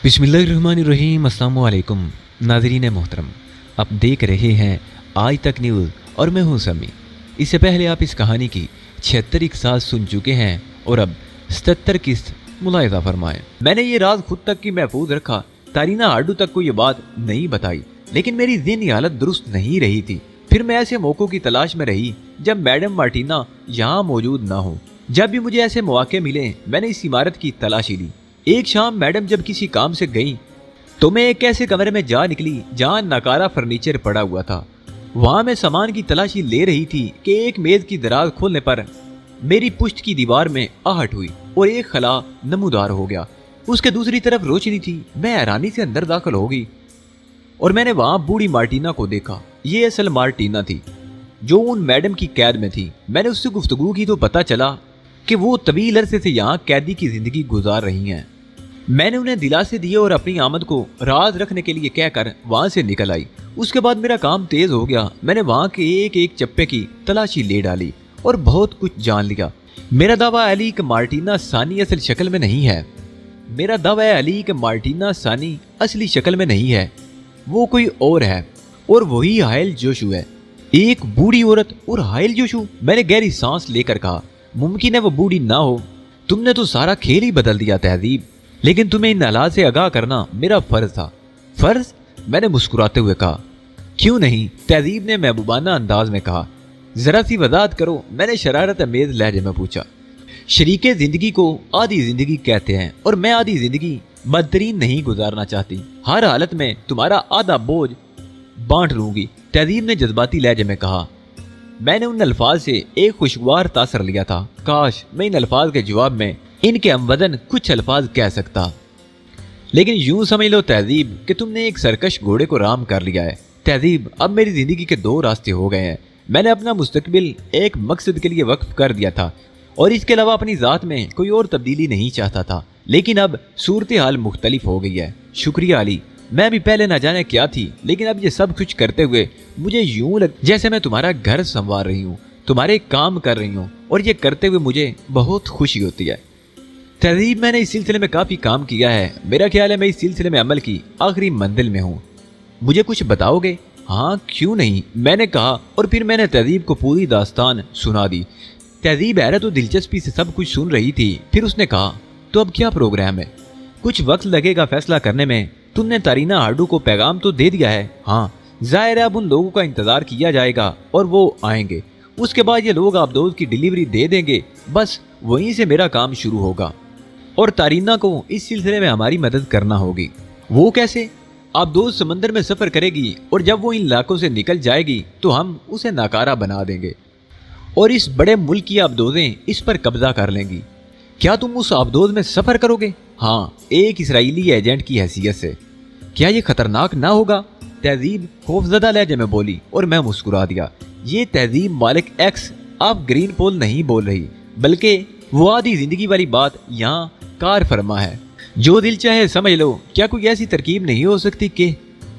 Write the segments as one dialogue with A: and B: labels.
A: बिस्मिल्लाहिर्रहमानिर्रहीम। अस्सलामु अलैकुम नाज़रीन मोहतरम, आप देख रहे हैं आज तक न्यूज़ और मैं हूं समी। इससे पहले आप इस कहानी की 76 इक़्सात सुन चुके हैं और अब 77 किस्त मुलाहिज़ा फरमाएं। मैंने ये राज खुद तक की महफूज रखा, तारीना हाडू तक को ये बात नहीं बताई, लेकिन मेरी ज़हनी हालत दुरुस्त नहीं रही थी। फिर मैं ऐसे मौक़ों की तलाश में रही जब मैडम मार्टिना यहाँ मौजूद ना हो। जब भी मुझे ऐसे मौके मिले मैंने इस इमारत की तलाशी ली। एक शाम मैडम जब किसी काम से गई तो मैं एक ऐसे कमरे में जा निकली जहाँ नकारा फर्नीचर पड़ा हुआ था। वहां मैं सामान की तलाशी ले रही थी कि एक मेज की दराज खोलने पर मेरी पुश्त की दीवार में आहट हुई और एक खला नमूदार हो गया। उसके दूसरी तरफ रोशनी थी। मैं हैरानी से अंदर दाखिल हो गई और मैंने वहां बूढ़ी मार्टिना को देखा। ये असल मार्टिना थी जो उन मैडम की कैद में थी। मैंने उससे गुफ्तगू की तो पता चला कि वो तवील अरसे से यहाँ कैदी की जिंदगी गुजार रही हैं। मैंने उन्हें दिलासे दिए और अपनी आमद को राज रखने के लिए कहकर वहां से निकल आई। उसके बाद मेरा काम तेज हो गया। मैंने वहां के एक एक चप्पे की तलाशी ले डाली और बहुत कुछ जान लिया। मेरा दावा अली कि मार्टिना सानी असल शक्ल में नहीं है। मेरा दावा है अली कि मार्टिना सानी असली शक्ल में नहीं है, वो कोई और है और वही हायल जोशु है। एक बूढ़ी औरत और हायल जोशु। मैंने गहरी सांस लेकर कहा, मुमकिन है वो बूढ़ी ना हो। तुमने तो सारा खेल ही बदल दिया तहजीब, लेकिन तुम्हें इन हालात से आगाह करना मेरा फर्ज था। फर्ज? मैंने मुस्कुराते हुए कहा, क्यों नहीं? तहजीब ने महबूबाना अंदाज में कहा, जरा सी वजाहत करो। मैंने शरारत अमेज लहजे में पूछा। शरीके जिंदगी को आधी जिंदगी कहते हैं और मैं आधी जिंदगी बदतरीन नहीं गुजारना चाहती। हर हालत में तुम्हारा आधा बोझ बांट लूंगी, तहजीब ने जज्बाती लहजे में कहा। मैंने उन अल्फाज से एक खुशगवार तासर लिया था। काश मैं इन अल्फाज के जवाब में इनके हमवदन कुछ अल्फाज कह सकता, लेकिन यूं समझ लो तहजीब कि तुमने एक सरकश घोड़े को राम कर लिया है। तहजीब, अब मेरी जिंदगी के दो रास्ते हो गए हैं। मैंने अपना मुस्तकबिल एक मकसद के लिए वक्फ कर दिया था और इसके अलावा अपनी ज़ात में कोई और तब्दीली नहीं चाहता था, लेकिन अब सूरत हाल मुख्तलिफ हो गई है। शुक्रिया अली, मैं भी पहले न जाने क्या थी, लेकिन अब ये सब कुछ करते हुए मुझे यूं लग जैसे मैं तुम्हारा घर संवार रही हूँ, तुम्हारे काम कर रही हूँ, और ये करते हुए मुझे बहुत खुशी होती है। तहजीब, मैंने इस सिलसिले में काफ़ी काम किया है। मेरा ख्याल है मैं इस सिलसिले में अमल की आखिरी मंजिल में हूँ। मुझे कुछ बताओगे? हाँ, क्यों नहीं, मैंने कहा और फिर मैंने तहजीब को पूरी दास्तान सुना दी। तहजीब हैरत और दिलचस्पी से सब कुछ सुन रही थी। फिर उसने कहा, तो अब क्या प्रोग्राम है? कुछ वक्त लगेगा फैसला करने में। तुमने तारीना हाडू को पैगाम तो दे दिया है? हाँ, जाहिर है अब उन लोगों का इंतजार किया जाएगा और वो आएंगे। उसके बाद ये लोग आबदोज की डिलीवरी दे देंगे। बस वहीं से मेरा काम शुरू होगा और तारीना को इस सिलसिले में हमारी मदद करना होगी। वो कैसे? आबदोज समंदर में सफर करेगी और जब वो इन इलाकों से निकल जाएगी तो हम उसे नाकारा बना देंगे और इस बड़े मुल्क की आबदोजें इस पर कब्जा कर लेंगी। क्या तुम उस आबदोज में सफर करोगे? हाँ, एक इसराइली एजेंट की हैसियत से। क्या ये खतरनाक ना होगा? तहजीब खौफजदा लहजे में बोली और मैं मुस्कुरा दिया। ये तहजीब मालिक एक्स आप ग्रीन पोल नहीं बोल रही, बल्कि वो आधी जिंदगी वाली बात यहाँ कार फरमा है। जो दिल चाहे समझ लो। क्या कोई ऐसी तरकीब नहीं हो सकती कि?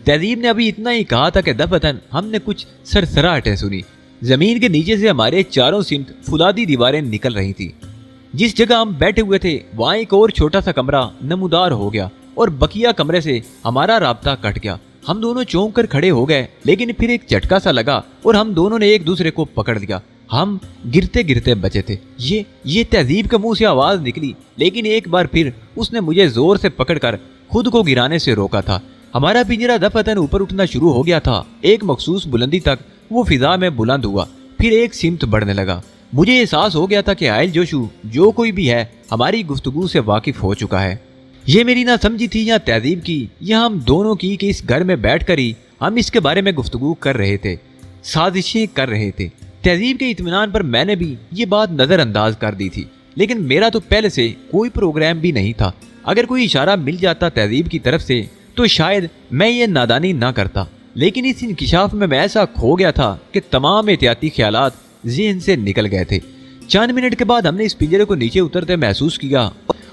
A: तहजीब ने अभी इतना ही कहा था कि दफतन हमने कुछ सरसराहटें सुनी। जमीन के नीचे से हमारे चारों सिमत फुलादी दीवारें निकल रही थी। जिस जगह हम बैठे हुए थे वहाँ एक और छोटा सा कमरा नमूदार हो गया और बकिया कमरे से हमारा राब्ता कट गया। हम दोनों चौंक कर खड़े हो गए, लेकिन फिर एक झटका सा लगा और हम दोनों ने एक दूसरे को पकड़ लिया। हम गिरते गिरते बचे थे। ये तहजीब के मुंह से आवाज निकली, लेकिन एक बार फिर उसने मुझे जोर से पकड़कर खुद को गिराने से रोका था। हमारा पिंजरा दफतन ऊपर उठना शुरू हो गया था। एक मखसूस बुलंदी तक वो फिजा में बुलंद हुआ, फिर एक सिमत बढ़ने लगा। मुझे एहसास हो गया था कि आयल जोशु जो कोई भी है हमारी गुफ्तगू से वाकिफ हो चुका है। ये मेरी ना समझी थी या तहजीब की, यह हम दोनों की कि इस घर में बैठकर ही हम इसके बारे में गुफ्तगू कर रहे थे, साजिशें कर रहे थे। तहजीब के इत्मीनान पर मैंने भी ये बात नज़रअंदाज कर दी थी, लेकिन मेरा तो पहले से कोई प्रोग्राम भी नहीं था। अगर कोई इशारा मिल जाता तहजीब की तरफ से तो शायद मैं ये नादानी ना करता, लेकिन इस इंकिशाफ में मैं ऐसा खो गया था कि तमाम एहतियाती ख्यालात ज़हन से निकल गए थे। चंद मिनट के बाद हमने इस पिंजरे को नीचे उतरते महसूस किया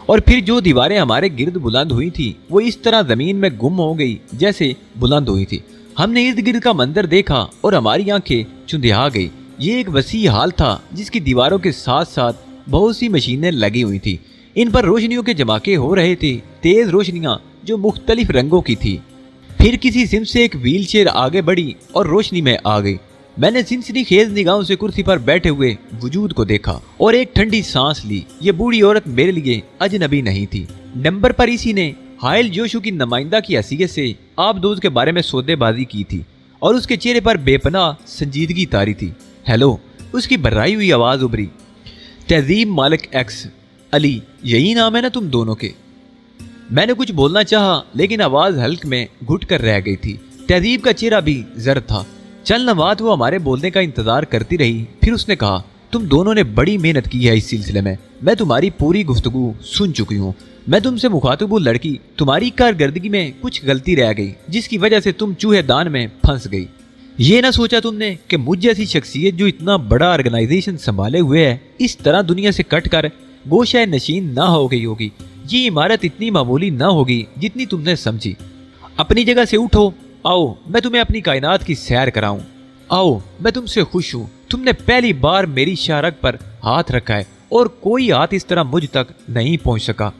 A: और फिर जो दीवारें हमारे गिर्द बुलंद हुई थी वो इस तरह जमीन में गुम हो गई जैसे बुलंद हुई थी। हमने इर्द गिर्द का मंजर देखा और हमारी आंखें चुंधिया गई। ये एक वसी हाल था जिसकी दीवारों के साथ साथ बहुत सी मशीनें लगी हुई थी। इन पर रोशनियों के जमाके हो रहे थे। तेज रोशनियां जो मुख्तलिफ रंगों की थी। फिर किसी सिम से एक व्हील चेयर आगे बढ़ी और रोशनी में आ गई। मैंने सिनसिनीखेज निगाहों से कुर्सी पर बैठे हुए वजूद को देखा और एक ठंडी सांस ली। ये बूढ़ी औरत मेरे लिए अजनबी नहीं थी। नंबर पर इसी ने हाइल जोशू की नुमाइंदा की हैसियत से आप दोस्त के बारे में सौदेबाजी की थी और उसके चेहरे पर बेपनाह संजीदगी तारी थी। हेलो, उसकी बर्राई हुई आवाज उभरी। तहजीब मालिक एक्स अली, यही नाम है ना तुम दोनों के? मैंने कुछ बोलना चाहा लेकिन आवाज हल्क में घुट कर रह गई थी। तहजीब का चेहरा भी जर्द था। चल नवात वो हमारे बोलने का इंतजार करती रही। फिर उसने कहा, तुम दोनों ने बड़ी मेहनत की है इस सिलसिले में। मैं तुम्हारी पूरी गुफ्तगू सुन चुकी हूँ। मैं तुमसे मुखातिब हूँ लड़की, तुम्हारी कारकर्दगी में कुछ गलती रह गई जिसकी वजह से तुम चूहेदान में फंस गई। ये ना सोचा तुमने कि मुझ जैसी शख्सियत जो इतना बड़ा ऑर्गेनाइजेशन संभाले हुए है इस तरह दुनिया से कट कर गोशाए नशीन ना हो गई होगी। ये इमारत इतनी मामूली ना होगी जितनी तुमने समझी। अपनी जगह से उठो, आओ मैं तुम्हें अपनी कायनात की सैर कराऊं। आओ, मैं तुमसे खुश हूँ। तुमने पहली बार मेरी शारक पर हाथ रखा है और कोई हाथ इस तरह मुझ तक नहीं पहुंच सका।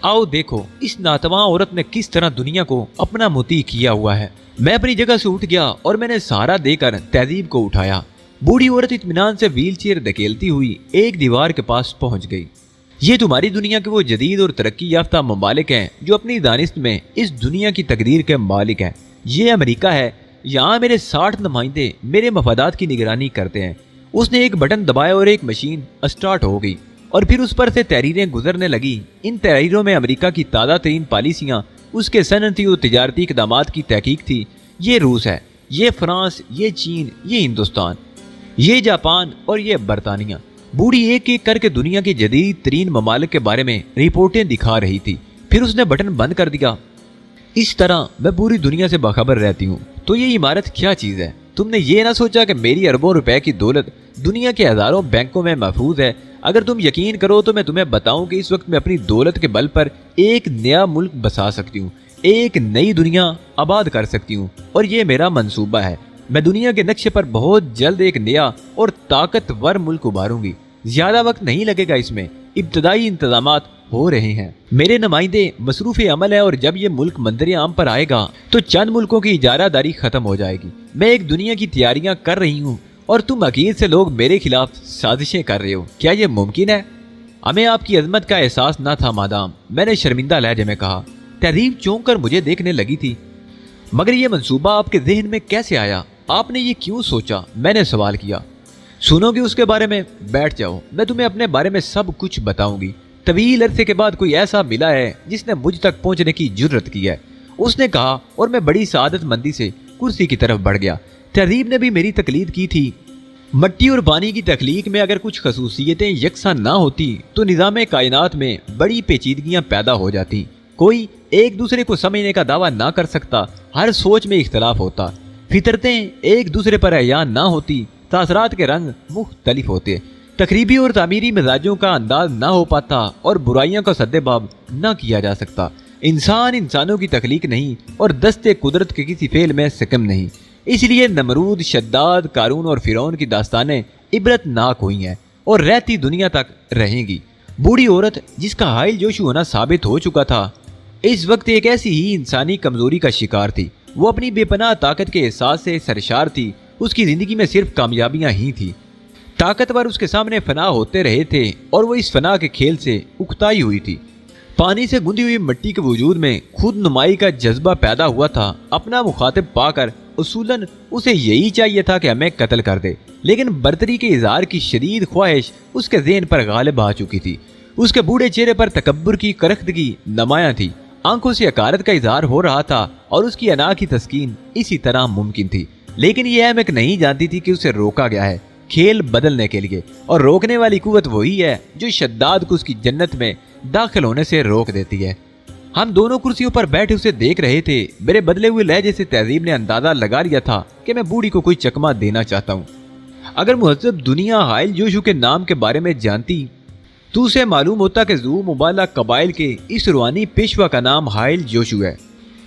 A: आओ देखो इस नातवा औरत ने किस तरह दुनिया को अपना मुती किया हुआ है। मैं अपनी जगह से उठ गया और मैंने सहारा देकर तहजीब को उठाया। बूढ़ी औरत इत्मीनान से व्हील चेयर धकेलती हुई एक दीवार के पास पहुंच गई। ये तुम्हारी दुनिया के वो जदीद और तरक्की याफ्ता ममालिक हैं जो अपनी दानिश में इस दुनिया की तकदीर के मालिक हैं। ये अमेरिका है। यहाँ मेरे 60 नुमाइंदे मेरे मफादात की निगरानी करते हैं। उसने एक बटन दबाया और एक मशीन स्टार्ट हो गई और फिर उस पर से तहरीरें गुजरने लगी। इन तहरीरों में अमेरिका की ताज़ा तरीन पॉलिसियाँ, उसके सनती और तिजारती इक़दामात की तहकीक थी। ये रूस है, ये फ्रांस, ये चीन, ये हिंदुस्तान, ये जापान और ये बरतानिया। बूढ़ी एक एक करके दुनिया के जदीद तरीन ममालिक के बारे में रिपोर्टें दिखा रही थी। फिर उसने बटन बंद कर दिया। इस तरह मैं पूरी दुनिया से बाखबर रहती हूँ। तो ये इमारत क्या चीज़ है? तुमने ये ना सोचा कि मेरी अरबों रुपए की दौलत दुनिया के हजारों बैंकों में महफूज है? अगर तुम यकीन करो तो मैं तुम्हें बताऊं कि इस वक्त मैं अपनी दौलत के बल पर एक नया मुल्क बसा सकती हूँ, एक नई दुनिया आबाद कर सकती हूँ और ये मेरा मंसूबा है। मैं दुनिया के नक्शे पर बहुत जल्द एक नया और ताकतवर मुल्क उभारूंगी। ज्यादा वक्त नहीं लगेगा, इसमें इब्तदाई इंतजामात हो रहे हैं। मेरे नुमाइंदे मसरूफ अमल है और जब ये मुल्क मंजर आम पर आएगा तो चंद मुल्कों की इजारादारी खत्म हो जाएगी। मैं एक दुनिया की तैयारियां कर रही हूँ और तुम अकील से लोग मेरे खिलाफ साजिशें कर रहे हो। क्या ये मुमकिन है? हमें आपकी अजमत का एहसास न था मादाम, मैंने शर्मिंदा लहजे में कहा। तहरीब चौंक कर मुझे देखने लगी थी। मगर ये मंसूबा आपके जहन में कैसे आया? आपने ये क्यों सोचा? मैंने सवाल किया। सुनोगे उसके बारे में? बैठ जाओ, मैं तुम्हें अपने बारे में सब कुछ बताऊंगी। तवील अरसे के बाद कोई ऐसा मिला है जिसने मुझ तक पहुंचने की जुर्रत की है, उसने कहा और मैं बड़ी सादत मंदी से कुर्सी की तरफ बढ़ गया। तहजीब ने भी मेरी तकलीद की थी। मट्टी और पानी की तख्लीक में अगर कुछ खसूसियतें यकसा ना होती तो निज़ाम कायनात में बड़ी पेचीदगियां पैदा हो जाती। कोई एक दूसरे को समझने का दावा ना कर सकता, हर सोच में इख्तलाफ होता, फितरतें एक दूसरे पर अयान ना होती, तासरात के रंग मुख्तलिफ होते, तकरीबी और तामीरी मिजाजों का अंदाज ना हो पाता और बुराइयों का सद्देबाब ना किया जा सकता। इंसान इंसानों की तख्लीक नहीं और दस्ते कुदरत के किसी फेल में सकम नहीं। इसलिए नमरूद, शद्दाद, कारून और फिरौन की दास्तानें इबरतनाक हुई हैं और रहती दुनिया तक रहेंगी। बूढ़ी औरत जिसका हाइल जोशू होना साबित हो चुका था, इस वक्त एक ऐसी ही इंसानी कमजोरी का शिकार थी। वो अपनी बेपनाह ताकत के एहसास से सरशार थी। उसकी जिंदगी में सिर्फ कामयाबियां ही थी। ताकतवर उसके सामने फना होते रहे थे और वो इस फना के खेल से उकताई हुई थी। पानी से गुंदी हुई मिट्टी के वजूद में खुद नुमाई का जज्बा पैदा हुआ था। अपना मुखातिब पाकर उसूलन उसे यही चाहिए था कि हमें कत्ल कर दे, लेकिन बर्तरी के इजहार की शदीद ख्वाहिश उसके ज़हन पर गालिब आ चुकी थी। उसके बूढ़े चेहरे पर तकब्बुर की करख्तगी नुमायां थी, आंखों से हकारत का इजहार हो रहा था और उसकी अना की तस्कीन इसी तरह मुमकिन थी। लेकिन यह अहमक नहीं जानती थी कि उसे रोका गया है खेल बदलने के लिए, और रोकने वाली कुव्वत वही है जो शद्दाद को उसकी जन्नत में दाखिल होने से रोक देती है। हम दोनों कुर्सियों पर बैठे उसे देख रहे थे। मेरे बदले हुए लहजे से तहजीब ने अंदाजा लगा लिया था कि मैं बूढ़ी को कोई चकमा देना चाहता हूँ। अगर मुहज्जब दुनिया हाइल जोशू के नाम के बारे में जानती तो उसे मालूम होता कि जूम मुबाला कबाइल के इस रूहानी पेशवा का नाम हाइल जोशू है,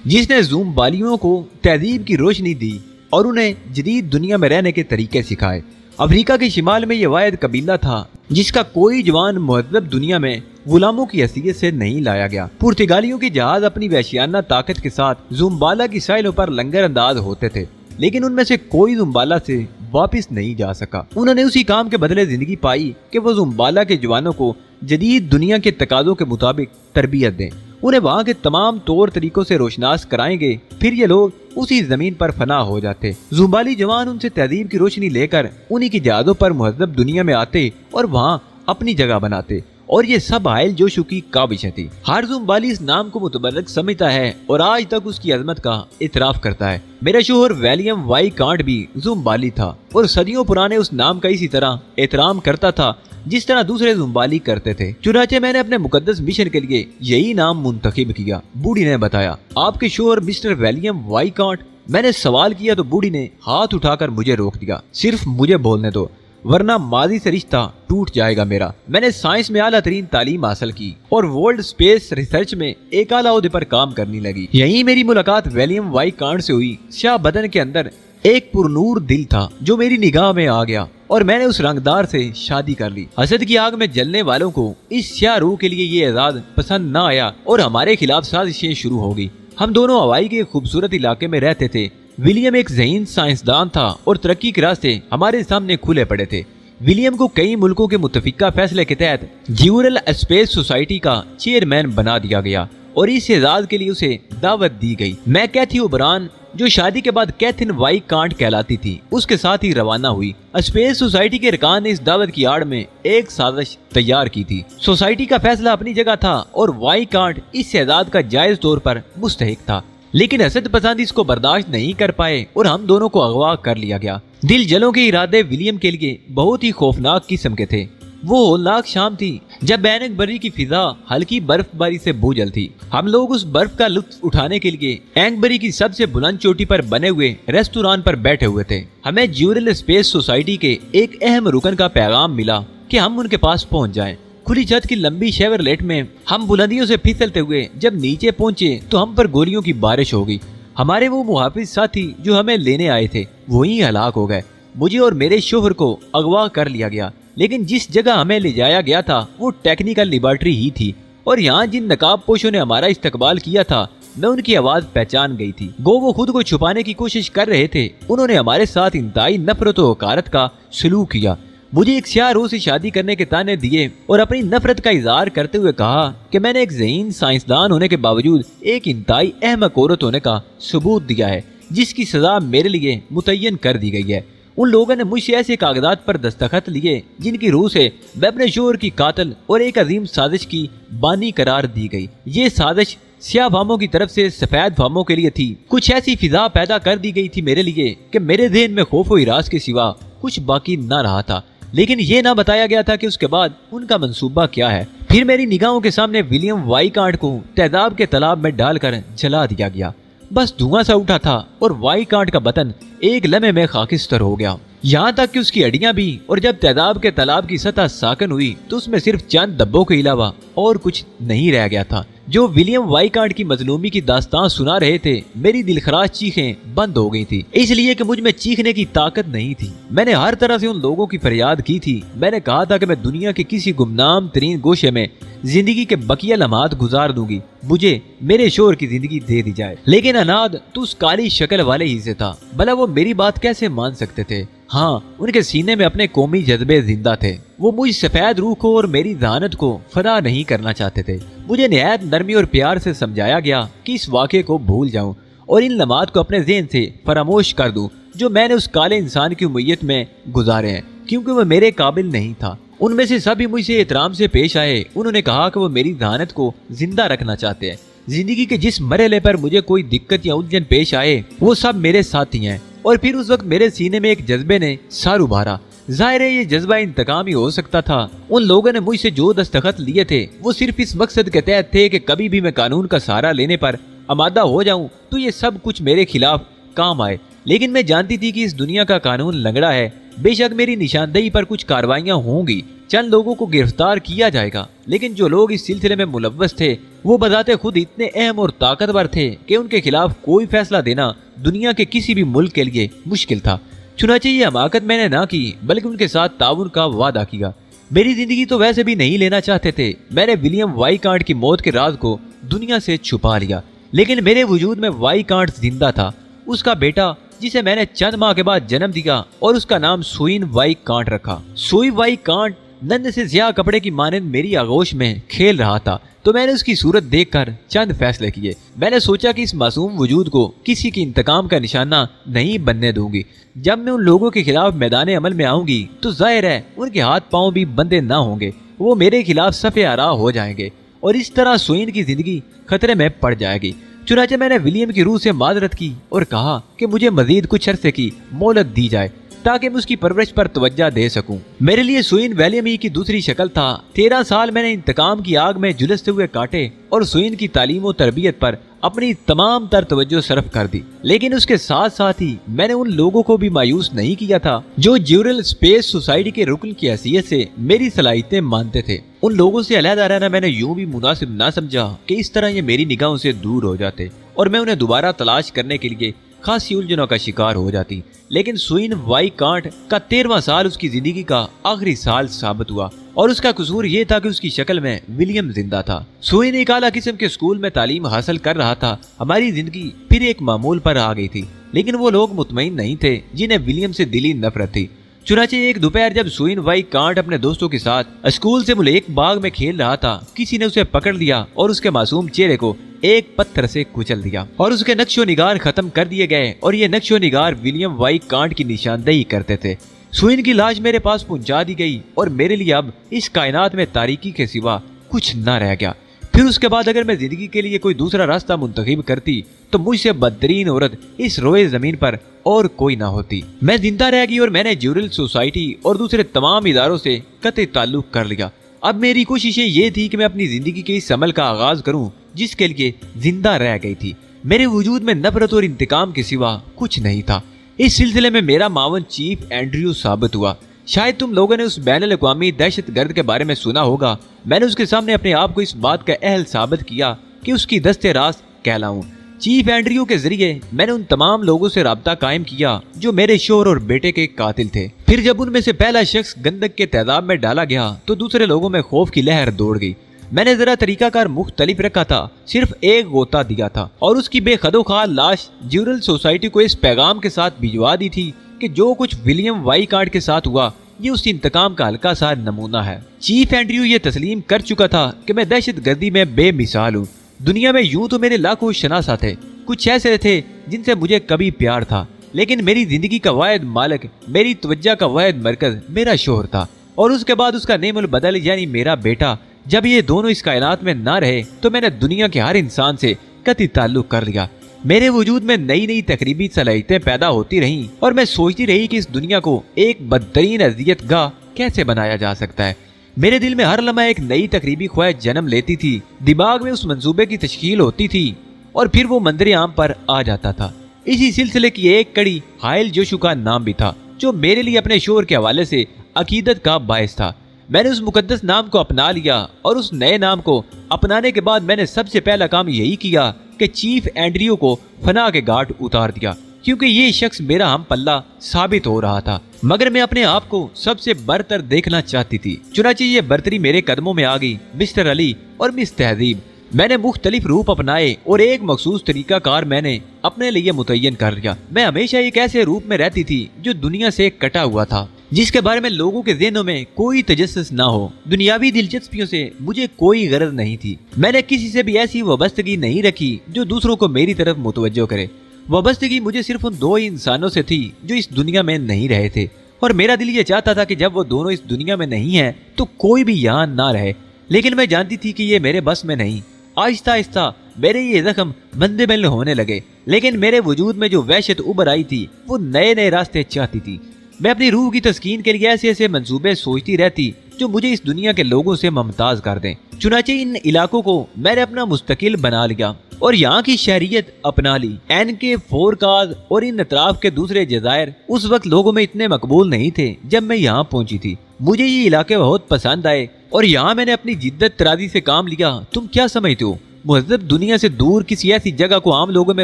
A: जिसने जूम बालियों को तहजीब की रोशनी दी और उन्हें जदीद दुनिया में रहने के तरीके सिखाए। अफ्रीका के शिमाल में यह वाहिद कबीला था जिसका कोई जवान मुहज्जब दुनिया में غلاموں کی حیثیت سے نہیں لایا گیا۔ پرتگالیوں کے جہاز اپنی وحشیانہ طاقت کے ساتھ زمبالا کی ساحلوں پر لنگر انداز ہوتے تھے، لیکن ان میں سے کوئی زمبالا سے واپس نہیں جا سکا۔ انہوں نے اسی کام کے بدلے زندگی پائی کہ وہ زمبالا کے جوانوں کو جدید دنیا کے تقاضوں کے مطابق تربیت دیں، انہیں وہاں کے تمام طور طریقوں سے روشناس کرائیں گے، پھر یہ لوگ اسی زمین پر فنا ہو جاتے۔ زمبالی جوان ان سے تہذیب کی روشنی لے کر انہی کی جہازوں پر مہذب دنیا میں آتے اور وہاں اپنی جگہ بناتے، اور یہ سب حائل جوشو کی کاوشیں تھی۔ ہر زمبالی اس نام کو متبرک سمجھتا ہے اور آج تک اس کی عظمت کا اعتراف کرتا ہے۔ میرا شوہر ولیم وائی کانٹ بھی زمبالی تھا اور صدیوں پرانے اس نام کا اسی طرح احترام کرتا تھا جس طرح دوسرے زمبالی کرتے تھے۔ چنانچہ میں نے اپنے مقدس مشن کے لیے یہی نام منتخب کیا۔ بوڑھی نے بتایا، آپ کے شوہر مسٹر ولیم وائی کانٹ؟ میں نے سوال کیا تو بوڑھی نے ہاتھ اٹھا کر مجھے روک دیا۔ صرف مجھے بولنے دو، ورنہ ماضی سے رشتہ ٹوٹ جائے گا میرا۔ میں نے سائنس میں اعلیٰ ترین تعلیم حاصل کی اور ورلڈ اسپیس ریسرچ میں ایک اعلیٰ عہدے پر کام کرنے لگی۔ یہیں میری ملاقات ولیم وائی کانٹ سے ہوئی۔ سیاہ بدن کے اندر ایک پرنور دل تھا جو میری نگاہ میں آ گیا اور میں نے اس رنگدار سے شادی کر لی۔ حسد کی آگ میں جلنے والوں کو اس سیاہ روح کے لیے یہ اعزاز پسند نہ آیا اور ہمارے خلاف سازشیں شروع ہو گئی۔ ہم دونوں ہوائی کے خوبصورت علاقے میں رہتے تھے۔ ولیم ایک ذہین سائنسدان تھا اور ترقی کے راستے ہمارے سامنے کھلے پڑے تھے۔ ولیم کو کئی ملکوں کے متفقہ فیصلے کے تحت جیورل اسپیس سوسائٹی کا چیئرمین بنا دیا گیا اور اس اعزاز کے لیے اسے دعوت دی گئی۔ میں کیتھی اوبران، جو شادی کے بعد کیتھن وائی کانٹ کہلاتی تھی، اس کے ساتھ ہی روانہ ہوئی۔ اسپیس سوسائٹی کے ارکان نے اس دعوت کی آڑ میں ایک سازش تیار کی تھی۔ سوسائٹی کا فیصلہ اپنی جگہ تھا اور وائی کانٹ اس اعزاز کا جائز طور پر مستحق تھا، لیکن حسد پسند اس کو برداشت نہیں کر پائے اور ہم دونوں کو اغوا کر لیا گیا۔ دل جلوں کے ارادے ولیم کے لیے بہت ہی خوفناک قسم کے تھے۔ وہ ہولناک شام تھی جب بینک بری کی فضا ہلکی برف باری سے بوجھل تھی۔ ہم لوگ اس برف کا لطف اٹھانے کے لیے اینک بری کی سب سے بلند چوٹی پر بنے ہوئے ریستوران پر بیٹھے ہوئے تھے۔ ہمیں جیورل اسپیس سوسائٹی کے ایک اہم رکن کا پیغام ملا کہ ہم ان کے پاس پہنچ جائیں۔ کھلی چھت کی لمبی شیورلیٹ میں ہم بلندیوں سے پھسلتے ہوئے جب نیچے پہنچے تو ہم پر گولیوں کی بارش ہو گئی۔ ہمارے وہ محافظ ساتھی جو ہمیں لینے آئے تھے وہیں ہلاک ہو گئے۔ مجھے اور میرے شوہر کو اغوا کر لیا گیا، لیکن جس جگہ ہمیں لے جایا گیا تھا وہ ٹیکنیکل لیبارٹری ہی تھی، اور یہاں جن نقاب پوشوں نے ہمارا استقبال کیا تھا میں ان کی آواز پہچان گئی تھی۔ گو وہ خود کو چھپانے کی کوشش کر رہے تھے، انہوں نے ہمارے ساتھ انتہائی نفرت و حقارت کا سلوک کیا، مجھے ایک سیاہ روح سے شادی کرنے کے تانے دیے اور اپنی نفرت کا اظہار کرتے ہوئے کہا کہ میں نے ایک ذہین سائنسدان ہونے کے باوجود ایک انتہائی احمق عورت ہونے کا ثبوت دیا ہے جس کی سزا میرے لیے متعین کر دی گئی ہے۔ ان لوگوں نے مجھ سے ایسے کاغذات پر دستخط لیے جن کی روح سے میں اپنے شوہر کی قاتل اور ایک عظیم سازش کی بانی قرار دی گئی۔ یہ سازش سیاہ فاموں کی طرف سے سفید فاموں کے لیے تھی۔ کچھ ایسی فضا پیدا کر دی گئی تھی میرے لیے کہ میرے ذہن میں خوف و ہراس کے سوا کچھ باقی نہ رہا تھا، لیکن یہ نہ بتایا گیا تھا کہ اس کے بعد ان کا منصوبہ کیا ہے۔ پھر میری نگاہوں کے سامنے ولیم وائی کانٹ کو تیزاب کے تالاب میں ڈال کر جلا دیا گیا۔ بس دھواں سا اٹھا تھا اور وائی کانٹ کا بدن ایک لمحے میں خاکستر ہو گیا، یہاں تک کہ اس کی ہڈیاں بھی۔ اور جب تیزاب کے تالاب کی سطح ساکن ہوئی تو اس میں صرف چند دبوں کے علاوہ اور کچھ نہیں رہ گیا تھا۔ جو ولیم وائی کانٹ کی مظلومی کی داستان سنا رہے تھے میری دلخراش چیخیں بند ہو گئی تھی، اس لیے کہ مجھ میں چیخنے کی طاقت نہیں تھی۔ میں نے ہر طرح سے ان لوگوں کی فریاد کی تھی۔ میں نے کہا تھا کہ میں دنیا کے کسی گمنام ترین گوشے میں زندگی کے بقیہ لمحات گزار دوں گی، مجھے میرے شوہر کی زندگی دے دی جائے۔ لیکن اناد تو اس کالی شکل والے ہی سے تھا، بھلا وہ میری بات کیسے مان سکتے تھے؟ ہاں، ان کے سینے میں اپنے قومی جذبے زندہ تھے۔ وہ مجھ سفید روح کو اور میری ذہانت کو فنا نہیں کرنا چاہتے تھے۔ مجھے نہایت نرمی اور پیار سے سمجھایا گیا کہ اس واقعے کو بھول جاؤں اور ان لمحات کو اپنے ذہن سے فراموش کر دوں جو میں نے اس کالے انسان کی امیت میں گزارے ہیں، کیونکہ وہ میرے قابل نہیں تھا۔ ان میں سے سبھی مجھ سے احترام سے پیش آئے۔ انہوں نے کہا کہ وہ میری ذہانت کو زندہ رکھنا چاہتے ہیں۔ زندگی کے جس مرحلے پر مجھے کوئی دقت یا الجھن پیش آئے وہ سب میرے ساتھی ہیں۔ اور پھر اس وقت میرے سینے میں ایک جذبے نے سر ابھارا۔ ظاہر ہے یہ جذبہ انتقام ہی ہو سکتا تھا۔ ان لوگوں نے مجھ سے جو دستخط لیے تھے وہ صرف اس مقصد کے تحت تھے کہ کبھی بھی میں قانون کا سہارا لینے پر آمادہ ہو جاؤں تو یہ سب کچھ میرے خلاف کام آئے۔ لیکن میں جانتی تھی کہ اس دنیا کا قانون لنگڑا ہے۔ بے شک میری نشاندہی پر کچھ کاروائیاں ہوں گی، چند لوگوں کو گرفتار کیا جائے گا، لیکن جو لوگ اس سلسلے میں ملوث تھے وہ بذات خود اتنے اہم اور طاقتور تھے کہ ان کے خلاف کوئی فیصلہ دینا دنیا کے کسی بھی ملک کے لیے مشکل تھا۔ چنانچہ یہ حماقت میں نے نہ کی بلکہ ان کے ساتھ تعاون کا وعدہ کیا۔ मेरी जिंदगी तो वैसे भी नहीं लेना चाहते थे। मैंने विलियम वाइकांट की मौत के राज को दुनिया से छुपा लिया, लेकिन मेरे वजूद में वाइकांट जिंदा था। उसका बेटा जिसे मैंने चंद माह के बाद जन्म दिया और उसका नाम सुइन वाइकांट रखा। सुई वाइकांट नन्हे से स्याह कपड़े की मानंद मेरी आगोश में खेल रहा था, तो मैंने उसकी सूरत देखकर चंद फैसले किए। मैंने सोचा कि इस मासूम वजूद को किसी की इंतकाम का निशाना नहीं बनने दूंगी। जब मैं उन लोगों के खिलाफ मैदान अमल में आऊंगी तो जाहिर है उनके हाथ पांव भी बंधे ना होंगे, वो मेरे खिलाफ सफ़े आरा हो जाएंगे और इस तरह सुइन की जिंदगी खतरे में पड़ जाएगी। चुनाचे मैंने विलियम की रूह से माजरत की और कहा कि मुझे मजीद कुछ अरसे की मोहलत दी जाए ताकि मैं उसकी परवरिश पर तवज्जो दे सकूं। मेरे लिए सुइन विलियम की दूसरी शक्ल था। 13 साल मैंने इंतकाम की आग में झुलसते हुए काटे और सुइन की तालीम और तरबियत पर अपनी तमाम तर तवज्जो सर्फ कर दी, लेकिन उसके साथ साथ ही मैंने उन लोगों को भी मायूस नहीं किया था जो ज्यूरल स्पेस सोसाइटी के रुकन की हैसियत से मेरी सलाहियतें मानते थे। उन लोगों से अलहदा रहना मैंने यूं भी मुनासिब ना समझा कि इस तरह ये मेरी निगाहों से दूर हो जाते और मैं उन्हें दोबारा तलाश करने के लिए खासी उलझनों का शिकार हो जाती। लेकिन सुइन वाइकांट का 13वां साल उसकी जिंदगी का आखिरी साल साबित हुआ और उसका कसूर ये था कि उसकी शक्ल में विलियम जिंदा था। सुइन एक आला किस्म के स्कूल में तालीम हासिल कर रहा था। हमारी जिंदगी फिर एक मामूल पर आ गई थी, लेकिन वो लोग मुतमईन नहीं थे जिन्हें विलियम से दिली नफरत थी। चुनाचे एक दोपहर जब सुइन वाइकांट अपने दोस्तों के साथ स्कूल से मुल्क बाग में खेल रहा था, किसी ने उसे पकड़ लिया और उसके मासूम चेहरे को एक पत्थर से कुचल दिया और उसके नक्शो निगार खत्म कर दिए गए और ये नक्शो निगार विलियम वाइकांट की निशानदेही करते थे। सुइन की लाश मेरे पास पहुंचा दी गई और मेरे लिए अब इस कायनात में तारीकी के सिवा कुछ न रह गया। फिर उसके बाद अगर मैं जिंदगी के लिए कोई दूसरा रास्ता मुंतखब करती तो मुझसे बदतरीन औरत इस रोए जमीन पर और कोई ना होती। मैं जिंदा रह गई और मैंने ज्यूरल सोसाइटी और दूसरे तमाम इदारों से कतई ताल्लुक कर लिया। अब मेरी कोशिशें ये थी कि मैं अपनी जिंदगी के इस अमल का आगाज करूं जिसके लिए जिंदा रह गई थी। मेरे वजूद में नफरत और इंतकाम के सिवा कुछ नहीं था। इस सिलसिले में मेरा मावन चीफ एंड्रयू साबित हुआ। शायद तुम लोगों ने उस बैनुल-अक़वामी दहशत गर्द के बारे में सुना होगा। मैंने उसके सामने अपने आप को इस बात का अहल साबित किया कि उसकी दस्ते रास्त कहलाऊं। चीफ एंड्रयू के जरिए मैंने उन तमाम लोगों से राब्ता कायम किया जो मेरे शोहर और बेटे के कातिल थे। फिर जब उनमें से पहला शख्स गंदक के तेजाब में डाला गया तो दूसरे लोगों में खौफ की लहर दौड़ गई। मैंने जरा तरीकाकार मुख्तलिफ रखा था, सिर्फ एक गोता दिया था और उसकी बेखदोखाल लाश ज्यूरल सोसाइटी को इस पैगाम के साथ भिजवा दी थी कि जो कुछ विलियम वाइकांट के साथ हुआ ये उस इंतकाम का हल्का सा नमूना है। चीफ एंड्रयू ये तस्लीम कर चुका था कि मैं दहशत गर्दी में बेमिसाल हूँ। दुनिया में यूं तो मेरे लाखों शनासा थे, कुछ ऐसे थे जिनसे मुझे कभी प्यार था, लेकिन मेरी जिंदगी का वाहिद मालिक, मेरी तवज्जो का वाहिद मरकज मेरा शोहर था और उसके बाद उसका नेमुल बदल यानी मेरा बेटा। जब ये दोनों इस कायनात में ना रहे तो मैंने दुनिया के हर इंसान से कतई ताल्लुक कर लिया। मेरे वजूद में नई नई तकरीबी सलाहियतें पैदा होती रहीं और मैं सोचती रही कि इस दुनिया को एक बदतरीन अज़ियत गाह कैसे बनाया जा सकता है। मेरे दिल में हर लम्हा एक नई तकरीबी ख्वाहिश जन्म लेती थी। दिमाग में उस मंसूबे की तश्कील होती थी और फिर वो मंजर आम पर आ जाता था। इसी सिलसिले की एक कड़ी हायल जोशु का नाम भी था, जो मेरे लिए अपने शोहर के हवाले से अकीदत का बायस था। मैंने उस मुकद्दस नाम को अपना लिया और उस नए नाम को अपनाने के बाद मैंने सबसे पहला काम यही किया कि चीफ एंड्रयू को फना के घाट उतार दिया, क्योंकि ये शख्स मेरा हम पल्ला साबित हो रहा था, मगर मैं अपने आप को सबसे बरतर देखना चाहती थी। चुनांचे ये बरतरी मेरे कदमों में आ गई। मिस्टर अली और मिस तहजीब, मैंने मुख्तलिफ रूप अपनाए और एक मखसूस तरीका कार मैंने अपने लिए मुतय्यन कर लिया। मैं हमेशा एक ऐसे रूप में रहती थी जो दुनिया से कटा हुआ था, जिसके बारे में लोगों के ज़हनों में कोई तजस्सुस ना हो। दुनियावी दिलचस्पियों से मुझे कोई गरज नहीं थी। मैंने किसी से भी ऐसी वाबस्तगी नहीं रखी जो दूसरों को मेरी तरफ मुतवज्जो करे। वाबस्तगी मुझे सिर्फ उन दो ही इंसानों से थी जो इस दुनिया में नहीं रहे थे, और मेरा दिल ये चाहता था कि जब वो दोनों इस दुनिया में नहीं है तो कोई भी यहाँ ना रहे। लेकिन मैं जानती थी कि ये मेरे बस में नहीं। आहिस्ता आहिस्ता मेरे ये जख्म बंदे बंद होने लगे, लेकिन मेरे वजूद में जो वहशत उभर आई थी वो नए नए रास्ते चाहती थी। मैं अपनी रूह की तस्कीन के लिए ऐसे ऐसे मंसूबे सोचती रहती जो मुझे इस दुनिया के लोगों से मुमताज कर दें। चुनांचे इन इलाकों को मैंने अपना मुस्तकिल बना लिया और यहाँ की शहरियत अपना ली। एन के फोरकाज और इन अतराफ के दूसरे जजायर उस वक्त लोगों में इतने मकबूल नहीं थे जब मैं यहाँ पहुंची थी। मुझे ये इलाके बहुत पसंद आए और यहाँ मैंने अपनी जिद्दत तराजी से काम लिया। तुम क्या समझते हो, मुहज़्ज़ब दुनिया से दूर किसी ऐसी जगह को आम लोगों में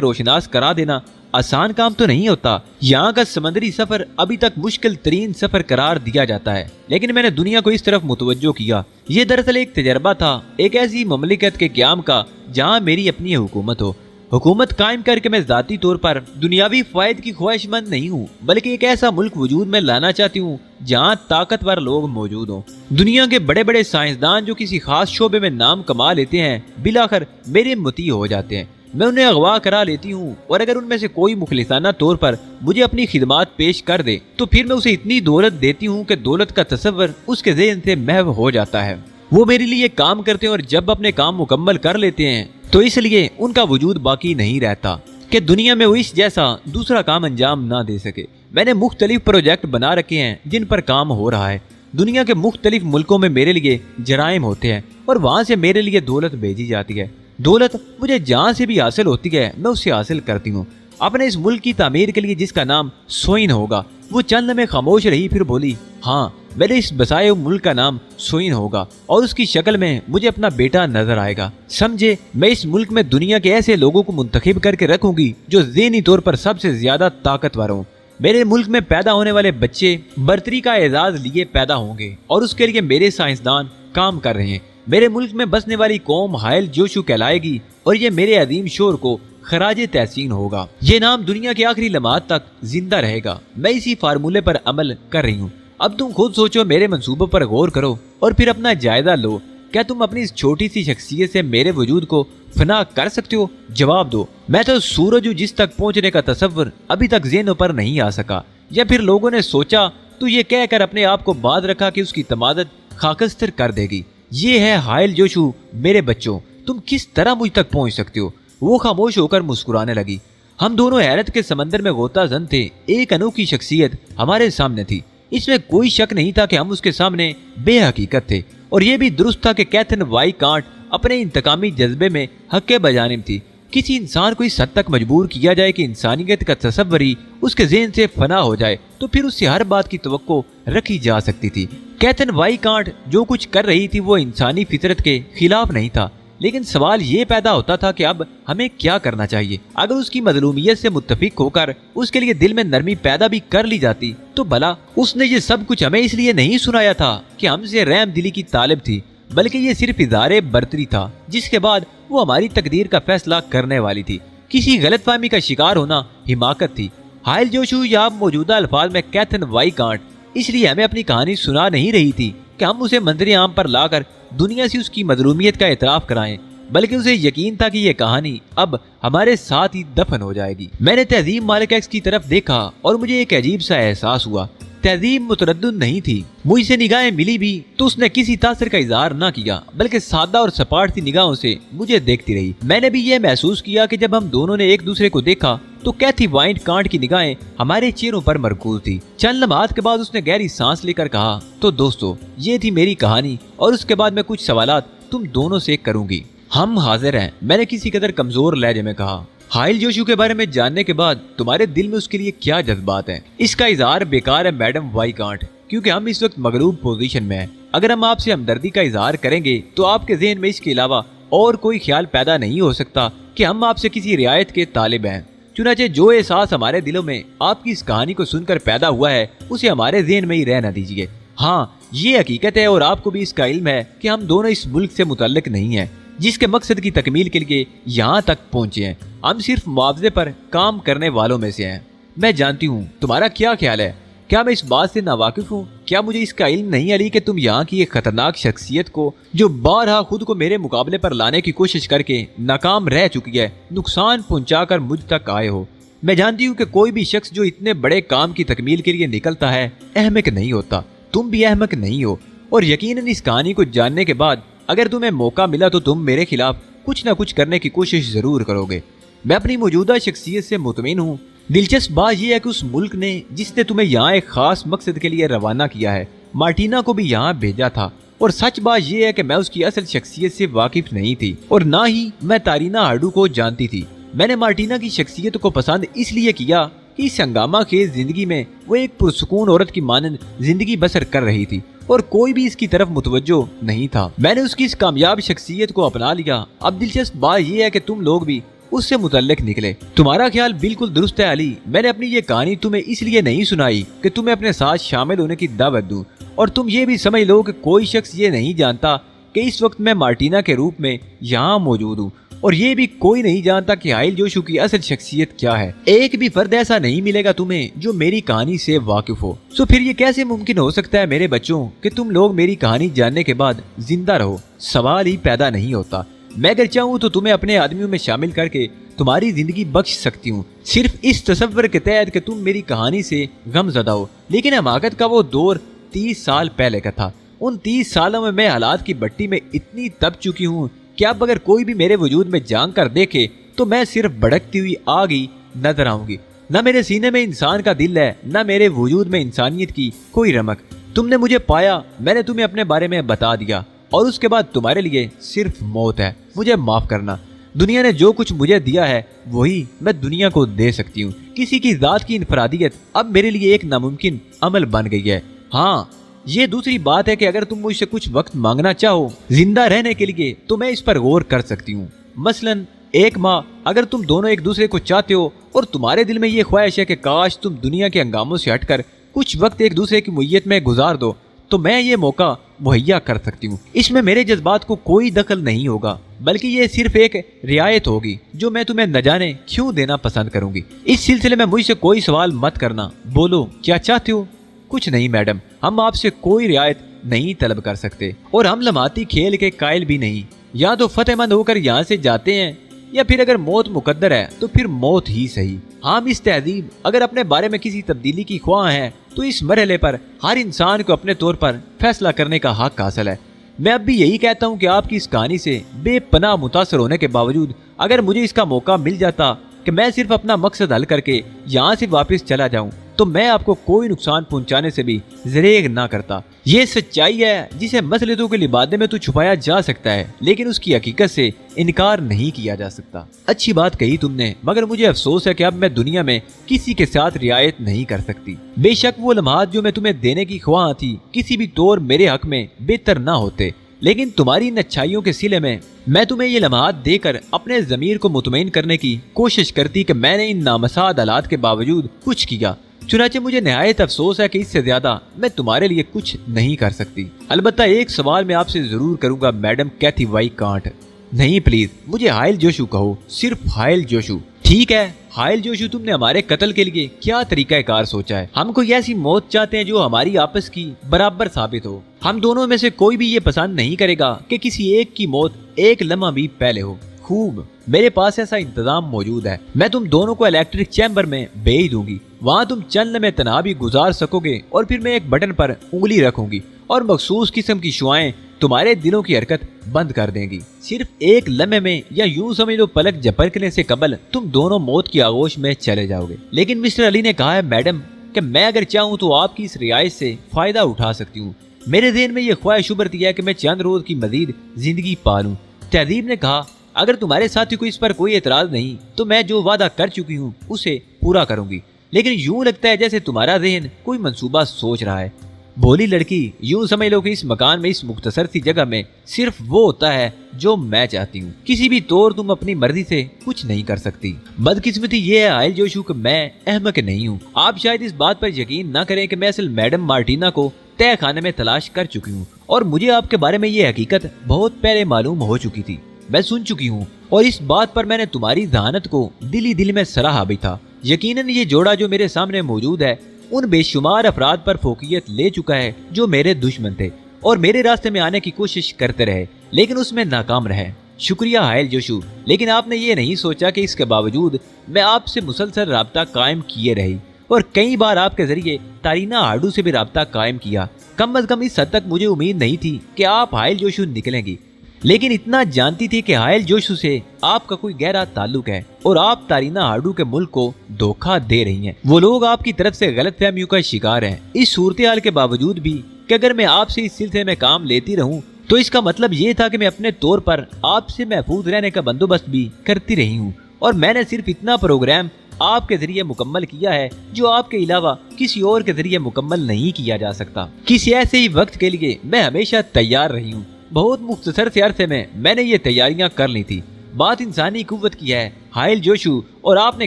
A: रोशनास करा देना आसान काम तो नहीं होता। यहाँ का समुद्री सफर अभी तक मुश्किल तरीन सफर करार दिया जाता है, लेकिन मैंने दुनिया को इस तरफ मुतवज्जो किया। ये दरअसल एक तजर्बा था, एक ऐसी ममलिकत के क़याम का जहाँ मेरी अपनी हुकूमत हो। हुकूमत कायम करके मैं ज़ाती तौर पर दुनियावी फायदे की ख्वाहिशमंद नहीं हूँ, बल्कि एक ऐसा मुल्क वजूद में लाना चाहती हूँ जहाँ ताकतवर लोग मौजूद हों। दुनिया के बड़े बड़े साइंसदान जो किसी खास शोबे में नाम कमा लेते हैं, बिलाखिर मेरे मुती हो जाते हैं। मैं उन्हें अगवा करा लेती हूँ, और अगर उनमें से कोई मुखलिसाना तौर पर मुझे अपनी खिदमात पेश कर दे तो फिर मैं उसे इतनी दौलत देती हूँ कि दौलत का तसव्वुर उसके ज़हन से महव हो जाता है। वो मेरे लिए काम करते हैं, और जब अपने काम मुकम्मल कर लेते हैं तो इसलिए उनका वजूद बाकी नहीं रहता कि दुनिया में वो इस जैसा दूसरा काम अंजाम ना दे सके। मैंने मुख्तलिफ प्रोजेक्ट बना रखे हैं जिन पर काम हो रहा है। दुनिया के मुख्तलिफ मुल्कों में मेरे लिए जराइम होते हैं, और वहाँ से मेरे लिए दौलत भेजी जाती है। दौलत मुझे जहाँ से भी हासिल होती है मैं उससे हासिल करती हूँ। अपने इस मुल्क की तामीर के लिए जिसका नाम सोइन होगा। वो चंद में खामोश रही, फिर बोली, हाँ मेरे इस बसाए हुए मुल्क का नाम सोइन होगा, और उसकी शक्ल में मुझे अपना बेटा नजर आएगा। समझे, मैं इस मुल्क में दुनिया के ऐसे लोगों को मुंतखब करके रखूंगी जो ज़हनी तौर पर सबसे ज्यादा ताकतवर हों। मेरे मुल्क में पैदा होने वाले बच्चे बर्तरी का एजाज लिए पैदा होंगे, और उसके लिए मेरे साइंसदान काम कर रहे हैं। मेरे मुल्क में बसने वाली कौम हायल जोशु कहलाएगी, और ये मेरे अजीम शोर को खराजे तहसीन होगा। ये नाम दुनिया के आखिरी लम्हात तक जिंदा रहेगा। मैं इसी फार्मूले पर अमल कर रही हूँ। अब तुम खुद सोचो, मेरे मंसूबों पर गौर करो, और फिर अपना जायजा लो। क्या तुम अपनी इस छोटी सी शख्सियत से मेरे वजूद को फना कर सकते हो? जवाब दो। मैं तो सूरज हूँ जिस तक पहुँचने का तसव्वुर अभी तक ज़हनों पर नहीं आ सका, या फिर लोगों ने सोचा तो ये कहकर अपने आप को बांध रखा कि उसकी तमादत खाकस्तर कर देगी। ये है हायल जोशु। मेरे बच्चों, तुम किस तरह मुझ तक पहुँच सकते हो? वो खामोश होकर मुस्कुराने लगी। हम दोनों हैरत के समंदर में गोताजन थे। एक अनोखी शख्सियत हमारे सामने थी। इसमें कोई शक नहीं था कि हम उसके सामने बेहकीकत थे, और यह भी दुरुस्त था कि कैथरीन वाई कांट अपने इंतकामी जज्बे में हक्के बजानिब थी। किसी इंसान को इस हद तक मजबूर किया जाए कि इंसानियत का तसव्वुर ही उसके ज़हन से फना हो जाए, तो फिर उससे हर बात की तवक्को रखी जा सकती थी। कैथरीन वाई कांट जो कुछ कर रही थी वो इंसानी फितरत के खिलाफ नहीं था, लेकिन सवाल ये पैदा होता था कि अब हमें क्या करना चाहिए। अगर उसकी मजलूमियत से मुत्तफिक होकर उसके लिए दिल में नरमी पैदा भी कर ली जाती तो भला उसने ये सब कुछ हमें इसलिए नहीं सुनाया था कि हमसे रहम दिली की तालिब थी, बल्कि ये सिर्फ इज़हारे बर्तरी था, जिसके बाद वो हमारी तकदीर का फैसला करने वाली थी। किसी गलतफहमी का शिकार होना हिमाकत थी। हायल जोशु या मौजूदा अल्फाज में कैथरीन वाई कांट इसलिए हमें अपनी कहानी सुना नहीं रही थी कि हम उसे मंजर आम पर लाकर दुनिया से उसकी मजलूमियत का एतराफ कराएं, बल्कि उसे यकीन था कि ये कहानी अब हमारे साथ ही दफन हो जाएगी। मैंने तहजीब मालिक एक्स की तरफ देखा और मुझे एक अजीब सा एहसास हुआ। तहजीब मुतरद्दिद नहीं थी। मुझसे निगाहें मिली भी तो उसने किसी तासर का इजहार न किया, बल्कि सादा और सपाट सी निगाहों से मुझे देखती रही। मैंने भी यह महसूस किया कि जब हम दोनों ने एक दूसरे को देखा तो कैथी वाई कांट की निगाहें हमारे चेहरों पर मरकूज थी। चंद लम्हात के बाद उसने गहरी सांस लेकर कहा, तो दोस्तों ये थी मेरी कहानी, और उसके बाद मैं कुछ सवालात तुम दोनों से करूंगी। हम हाजिर हैं, मैंने किसी कदर कमजोर लहजे में कहा। हायल जोशु के बारे में जानने के बाद तुम्हारे दिल में उसके लिए क्या जज्बात हैं? इसका इजहार बेकार है मैडम वाई कांट, क्योंकि हम इस वक्त मगलूब पोजीशन में हैं। अगर हम आपसे हमदर्दी का इजहार करेंगे तो आपके ज़हन में इसके अलावा और कोई ख्याल पैदा नहीं हो सकता कि हम आपसे किसी रियायत के तालिब हैं। चुनाचे जो एहसास हमारे दिलों में आपकी इस कहानी को सुनकर पैदा हुआ है उसे हमारे ज़हन में ही रहना दीजिए। हाँ, ये हकीकत है और आपको भी इसका इल्म है कि हम दोनों इस मुल्क से मुतल्लिक नहीं हैं जिसके मकसद की तकमील के लिए यहाँ तक पहुँचे हैं। हम सिर्फ मुआवजे पर काम करने वालों में से हैं। मैं जानती हूँ तुम्हारा क्या ख्याल है। क्या मैं इस बात से नावाकिफ हूँ? क्या मुझे इसका इल्म नहीं अली कि तुम यहाँ की एक खतरनाक शख्सियत को, जो बारहा खुद को मेरे मुकाबले पर लाने की कोशिश करके नाकाम रह चुकी है, नुकसान पहुँचाकर मुझ तक आए हो? मैं जानती हूँ कि कोई भी शख्स जो इतने बड़े काम की तकमील के लिए निकलता है अहमक नहीं होता। तुम भी अहमक नहीं हो, और यकीनन इस कहानी को जानने के बाद अगर तुम्हें मौका मिला तो तुम मेरे खिलाफ कुछ न कुछ करने की कोशिश जरूर करोगे। मैं अपनी मौजूदा शख्सियत से मुतमिन हूँ। दिलचस्प बात यह है कि उस मुल्क ने जिसने तुम्हें यहाँ एक खास मकसद के लिए रवाना किया है, मार्टिना को भी यहाँ भेजा था। और सच बात यह है कि मैं उसकी असल शख्सियत से वाकिफ नहीं थी, और ना ही मैं तारीना हार्डू को जानती थी। मैंने मार्टिना की शख्सियत को पसंद इसलिए किया कि इस हंगामा खेज जिंदगी में वो एक पुरसुकून औरत की मानंद जिंदगी बसर कर रही थी, और कोई भी इसकी तरफ मुतवज्जो नहीं था। मैंने उसकी इस कामयाब शख्सियत को अपना लिया। अब दिलचस्प बात यह है कि तुम लोग भी اس سے متعلق نکلے۔ تمہارا خیال بالکل درست ہے علی، میں نے اپنی یہ کہانی تمہیں اس لیے نہیں سنائی کہ تمہیں اپنے ساتھ شامل ہونے کی دعوت دوں، اور تم یہ بھی سمجھ لو کہ کوئی شخص یہ نہیں جانتا کہ اس وقت میں مارٹینا کے روپ میں یہاں موجود ہوں، اور یہ بھی کوئی نہیں جانتا کہ حائل جوشو کی اصل شخصیت کیا ہے۔ ایک بھی فرد ایسا نہیں ملے گا تمہیں جو میری کہانی سے واقف ہو۔ سو پھر یہ کیسے ممکن ہو سکتا ہے میرے بچوں کہ تم لوگ میری کہانی جاننے کے بعد زندہ رہو؟ سوال ہی پیدا نہیں ہوتا۔ میں اگر چاہوں تو تمہیں اپنے آدمیوں میں شامل کر کے تمہاری زندگی بخش سکتی ہوں، صرف اس تصور کے تحت کہ تم میری کہانی سے غم زدہ ہو۔ لیکن حماقت کا وہ دور 30 سال پہلے کا تھا۔ ان 30 سالوں میں حالات کی بٹی میں اتنی تپ چکی ہوں کہ اب اگر کوئی بھی میرے وجود میں جان کر دیکھے تو میں صرف بھڑکتی ہوئی آگ ہی نظر آؤں گی۔ نہ میرے سینے میں انسان کا دل ہے، نہ میرے وجود میں انسانیت کی کوئی رمق۔ تم نے مجھے پایا، میں نے تمہیں اپنے بارے میں بتا دیا، اور اس کے بعد تمہارے لیے صرف موت ہے۔ مجھے معاف کرنا، دنیا نے جو کچھ مجھے دیا ہے وہی میں دنیا کو دے سکتی ہوں۔ کسی کی ذات کی انفرادیت اب میرے لیے ایک ناممکن عمل بن گئی ہے۔ ہاں، یہ دوسری بات ہے کہ اگر تم مجھ سے کچھ وقت مانگنا چاہو زندہ رہنے کے لیے تو میں اس پر غور کر سکتی ہوں۔ مثلاً 1 ماہ، اگر تم دونوں ایک دوسرے کو چاہتے ہو اور تمہارے دل میں یہ خواہش ہے کہ کاش تم دنیا کے ہنگاموں سے ہٹ کر کچھ وقت ایک دوسرے کی معیت میں گزار دو، تو میں یہ موقع مہیا کر سکتی ہوں۔ اس میں میرے جذبات کو کوئی دخل نہیں ہوگا، بلکہ یہ صرف ایک رعایت ہوگی جو میں تمہیں نہ جانے کیوں دینا پسند کروں گی۔ اس سلسلے میں مجھ سے کوئی سوال مت کرنا، بولو کیا چاہتے ہو؟ کچھ نہیں میڈم، ہم آپ سے کوئی رعایت نہیں طلب کر سکتے، اور ہم لمحاتی کھیل کے قائل بھی نہیں۔ یا تو فتح مند ہو کر یہاں سے جاتے ہیں، یا پھر اگر موت مقدر ہے تو پھر موت ہی صحیح۔ ہم اس تہذیب اگر اپنے بارے میں کسی تبدیلی کی خواہاں ہیں تو اس مرحلے پر ہر انسان کو اپنے طور پر فیصلہ کرنے کا حق حاصل ہے۔ میں اب بھی یہی کہتا ہوں کہ آپ کی اس کہانی سے بے پناہ متاثر ہونے کے باوجود اگر مجھے اس کا موقع مل جاتا کہ میں صرف اپنا مقصد حل کر کے یہاں سے واپس چلا جاؤں تو میں آپ کو کوئی نقصان پہنچانے سے بھی زریغ نہ کرتا۔ یہ سچائی ہے جسے مصلحتوں کے لبادے میں تو چھپایا جا سکتا ہے، لیکن اس کی حقیقت سے انکار نہیں کیا جا سکتا۔ اچھی بات کہی تم نے، مگر مجھے افسوس ہے کہ اب میں دنیا میں کسی کے ساتھ رعایت نہیں کر سکتی۔ بے شک وہ لمحات جو میں تمہیں دینے کی خواہاں تھی کسی بھی طور میرے حق میں بہتر نہ ہوتے، لیکن تمہاری ان اچھائیوں کے سلے میں تمہیں یہ لمحات دے کر اپنے ضمیر کو مطمئن کرنے کی کوشش کرتی کہ میں نے ان نامساعد حالات کے باوجود کچھ کیا۔ چنانچہ مجھے نہایت افسوس ہے کہ اس سے زیادہ میں تمہارے لیے کچھ نہیں کر سکتی۔ البتہ ایک سوال میں آپ سے ضرور کروں گا میڈم کیتھی وائی کانٹ۔ نہیں پلیز، مجھے حائل جوشو کہو، صرف حائل جوشو۔ ٹھیک ہے حائل جوشو، تم نے ہمارے قتل کے لیے کیا طریقہ کار سوچا ہے؟ ہم کوئی ایسی موت چاہتے ہیں جو ہماری آپس کی برابر ثابت ہو۔ ہم دونوں میں سے کوئی بھی یہ پسند نہیں کرے گا کہ کسی ایک کی موت ایک لمحہ بھی پہلے ہو۔ خوب، میرے پاس ایسا انتظام موجود ہے۔ میں تم دونوں کو الیکٹرک چیمبر میں بھیج دوں گی، وہاں تم چند لمحے تنہا بھی گزار سکو گے، اور پھر میں ایک بٹن پر انگلی رکھوں گی اور مخصوص قسم کی شعائیں تمہارے دلوں کی حرکت بند کر دیں گی۔ صرف ایک لمحے میں، یا یوں سمجھ لو پلک جھپکنے سے قبل، تم دونوں موت کی آغوش میں چلے جاؤ گے۔ لیکن مسٹر علی نے کہا ہے میڈم کہ میں اگر چاہوں تو آپ کی اس رعایت سے فائدہ اٹھا سکتی ہوں۔ میرے ذہن میں یہ خواہش ابھرتی ہے کہ میں چند روز کی مزید زندگی پالوں۔ تہذیب نے کہا اگر تمہارے ساتھی کو اس پر کوئی اعتراض نہیں تو میں جو وعدہ کر چکی ہوں اسے پورا کروں گی، لیکن یوں لگتا ہے جیسے تمہارا ذہن کوئی منصوبہ سوچ رہا ہے۔ بولی لڑکی، یوں سمجھ لو کہ اس مکان میں، اس مختصر سی جگہ میں صرف وہ ہوتا ہے جو میں چاہتی ہوں۔ کسی بھی طور تم اپنی مرضی سے کچھ نہیں کر سکتی۔ بدقسمتی یہ ہے حائل جوشو کہ میں احمق نہیں ہوں۔ آپ شاید اس بات پر یقین نہ کریں کہ میں اصل میڈم مارٹینا کو تہ خانے میں تلاش کر چکی ہوں، اور مجھے آپ کے بارے میں یہ حقیقت بہت پہلے معلوم ہو چکی تھی۔ میں سن چکی ہوں، اور اس بات پر میں نے تمہاری ذہانت کو دل میں سراہا بھی تھا۔ یقیناً یہ جوڑا جو میرے سامنے موجود ہے ان بے شمار افراد پر فوقیت لے چکا ہے جو میرے دشمن تھے اور میرے راستے میں آنے کی کوشش کرتے رہے، لیکن اس میں ناکام رہے۔ شکریہ حائل جوشو، لیکن آپ نے یہ نہیں سوچا کہ اس کے باوجود میں آپ سے مسلسل رابطہ قائم کیے رہی، اور کئی بار آپ کے ذریعے تارینا ہاڈو سے بھی رابطہ قائم کیا۔ کم از کم اس حد تک مجھے امید نہیں تھی کہ آپ حائل جوشو نکلیں گی، لیکن اتنا جانتی تھی کہ حائل جوشو سے آپ کا کوئی گہرا تعلق ہے اور آپ تارینا ہاڈو کے ملک کو دھوکہ دے رہی ہیں۔ وہ لوگ آپ کی طرف سے غلط فہمیوں کا شکار ہیں۔ اس صورتحال کے باوجود بھی کہ اگر میں آپ سے اس سلسلے میں کام لیتی رہوں تو اس کا مطلب یہ تھا کہ میں اپنے طور پر آپ سے محفوظ رہنے کا بندوبست بھی کرتی رہی ہوں، اور میں نے صرف اتنا پروگرام آپ کے ذریعے مکمل کیا ہے جو آپ کے علاوہ کسی اور کے ذریعے مکمل نہیں کیا جا سکتا۔ کسی ایسے ہی وقت کے لیے میں ہمیشہ تیار رہی ہوں۔ بہت مختصر سے عرصے میں نے یہ تیاریاں کر لی تھی۔ बात इंसानी कुव्वत की है हाइल जोशु, और आपने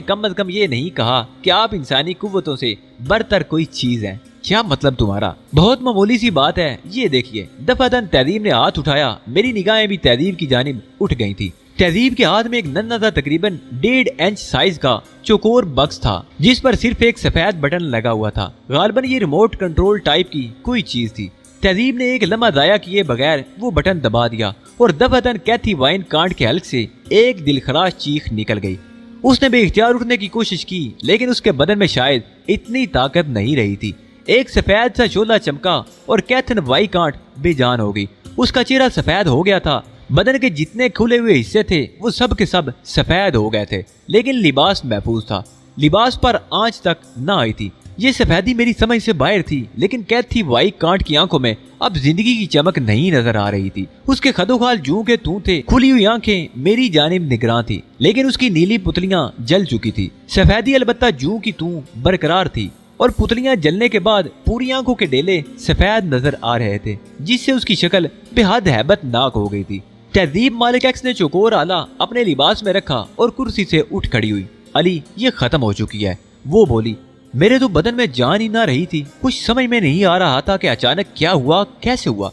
A: कम अज कम ये नहीं कहा कि आप इंसानी कुव्वतों से बरतर कोई चीज है। क्या मतलब तुम्हारा? बहुत मामूली सी बात है, ये देखिए। दफातन तहजीब ने हाथ उठाया। मेरी निगाहें भी तहजीब की जानिब उठ गई थी। तहजीब के हाथ में एक नन्हा सा तकरीबन 1.5 इंच साइज का चौकोर बक्स था, जिस पर सिर्फ एक सफेद बटन लगा हुआ था। गालबन ये रिमोट कंट्रोल टाइप की कोई चीज थी। तहजीब ने एक लम्हा जाया किए बगैर वो बटन दबा दिया और दफातन कैथी वाइन कांट के हल्क से एक दिलखराश चीख निकल गई। उसने बेइख्तियार उठने की कोशिश की, लेकिन उसके बदन में शायद इतनी ताकत नहीं रही थी। एक सफेद सा शोला चमका और कैथन वाई कांट बेजान हो गई। उसका चेहरा सफेद हो गया था। बदन के जितने खुले हुए हिस्से थे वो सब के सब सफेद हो गए थे, लेकिन लिबास महफूज था। लिबास पर आंच तक ना आई थी। ये सफेदी मेरी समझ से बाहर थी, लेकिन कैथी वाई कांट की आंखों में अब जिंदगी की चमक नहीं नजर आ रही थी। उसके खदोखाल जूं के तू थे, खुली हुई आंखें मेरी जानिब निगरान थी, लेकिन उसकी नीली पुतलियां जल चुकी थी। सफेदी अलबत्ता जूं की तू बरकरार थी और पुतलियां जलने के बाद पूरी आंखों के डेले सफेद नजर आ रहे थे, जिससे उसकी शक्ल बेहद हैबतनाक हो गई थी। तहजीब मालिक एक्स ने चौकोर आला अपने लिबास में रखा और कुर्सी से उठ खड़ी हुई। अली, ये खत्म हो चुकी है, वो बोली। मेरे तो बदन में जान ही ना रही थी। कुछ समझ में नहीं आ रहा था कि अचानक क्या हुआ, कैसे हुआ।